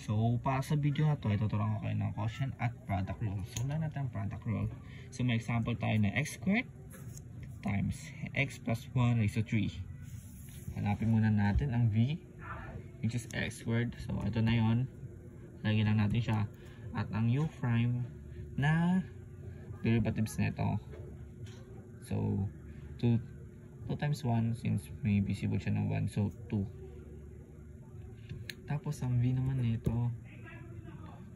So, para sa video na to, ituturuan ko kayo ng quotient at product rule. So, unahin natin ang product rule. So, may example tayo na x squared times x plus 1 raised to 3. Hanapin muna natin ang v, which is x squared. So, ito na yon. Lagyan lang natin siya. At ang u prime na derivatives nito. So, 2 times 1 since may visible siya ng 1. So, 2. Tapos ang v naman nito,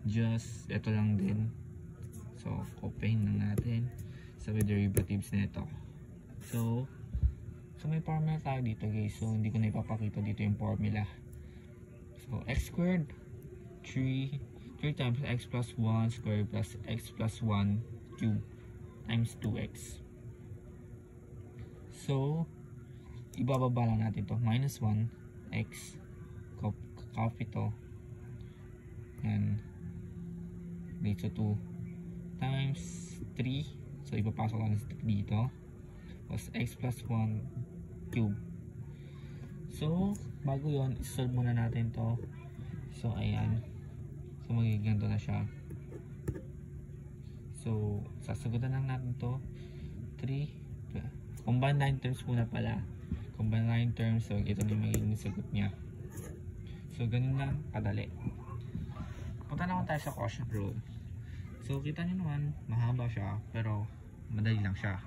just ito lang din. So, copyhin lang natin sa derivatives nito. So may formula tayo dito guys. So, hindi ko na ipapakita dito yung formula. So, x squared 3 times x plus 1 squared plus x plus 1 cube times 2x. So, ibababa lang natin to. Minus 1 x, copy to, and raised to 2 times 3. So, ipapasok lang dito. Tapos x plus 1 cube. So, bago yon, isolve muna natin to. So, ayan. So, magiging ganito na siya. So, sasagutan lang natin to. 3. Combine line terms muna pala. Combine line terms. So, ito na yung magiging sagot niya. So, ganun lang kadali. Punta naman tayo sa quotient rule. So, kita nyo naman, mahaba siya, pero madali lang siya.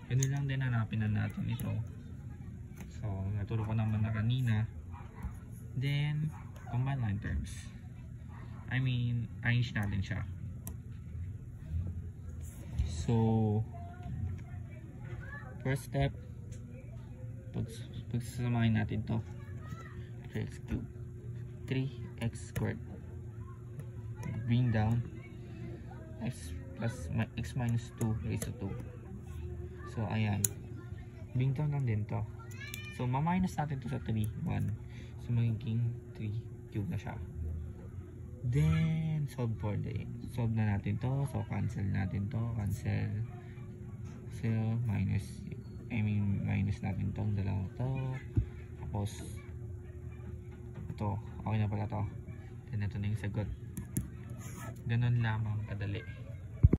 Ganun lang din hanapin na natin ito. So, naturo ko naman na kanina. Then, combine line terms. Arrange natin siya. So, first step, pagsasamahin natin to. 3x cubed, 3x squared, bring down x minus 2 raised to 2. So, ayan, bring down lang din to. So, ma-minus natin to sa 3, 1. So, magiging 3 cube na siya. Then, solve na natin to. So, cancel natin to. So, minus natin tong dalawa to. Tapos, ito, okay na pala to. Then, ito na yung sagot. Ganun lamang kadali.